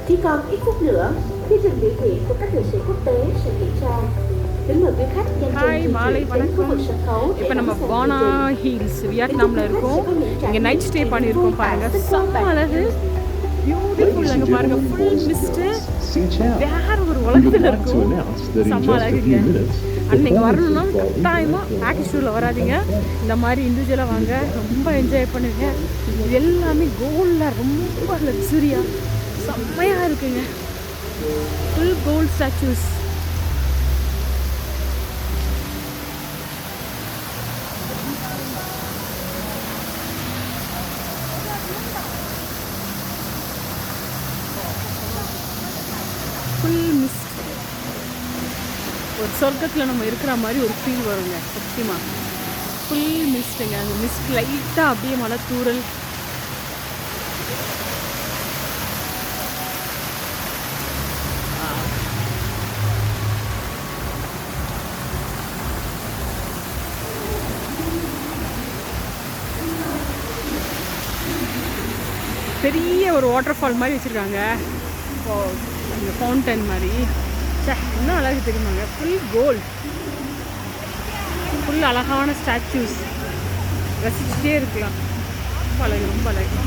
Chỉ còn ít phút nữa, chương trình biểu diễn của các nghệ sĩ quốc tế sẽ diễn ra. Kính mời quý khách nhanh chân di chuyển đến khu vực sân khấu để இப்போ நம்ம đón xem பானா chương trình. Hills வியட்நாமில் இருக்கோம். இங்கே night stay பண்ணியிருக்கோம் பாருங்க. செம்ம அழகு, beautiful. அங்கே பாருங்க, ஃபுல் மிஸ்ட்டு, வேற ஒரு உலகத்தில் இருக்கும். செம்ம அழகுங்க. அண்ட் நீங்கள் வரணும்னா கட்டாயமாக பேக்கேஜ் டூரில் வராதிங்க, இந்த மாதிரி இண்டிவிஜுவலாக வாங்க. ரொம்ப என்ஜாய் பண்ணுங்க. இது எல்லாமே கோல்டில் ரொம்ப லக்ஸுரியாக செம்மையாக இருக்குங்க. Full gold statues. Full mist. ஒரு சொர்க்கத்தில் நம்ம இருக்கிற மாதிரி ஒரு ஃபீல் வருங்க சத்தியமாக. ஃபுல் மிஸ்ட்டுங்க. அந்த மிஸ்ட் லைட்டாக அப்படியே மழை தூறல். பெரிய ஒரு வாட்டர் ஃபால் மாதிரி வச்சுருக்காங்க, அந்த ஃபவுண்டன் மாதிரி. இன்னும் அழகு தெரியுமாங்க. ஃபுல் கோல்ட், ஃபுல் அழகான ஸ்டாச்சூஸ், ரசிச்சுட்டே இருக்கலாம். ரொம்ப அழகு, ரொம்ப அழகு.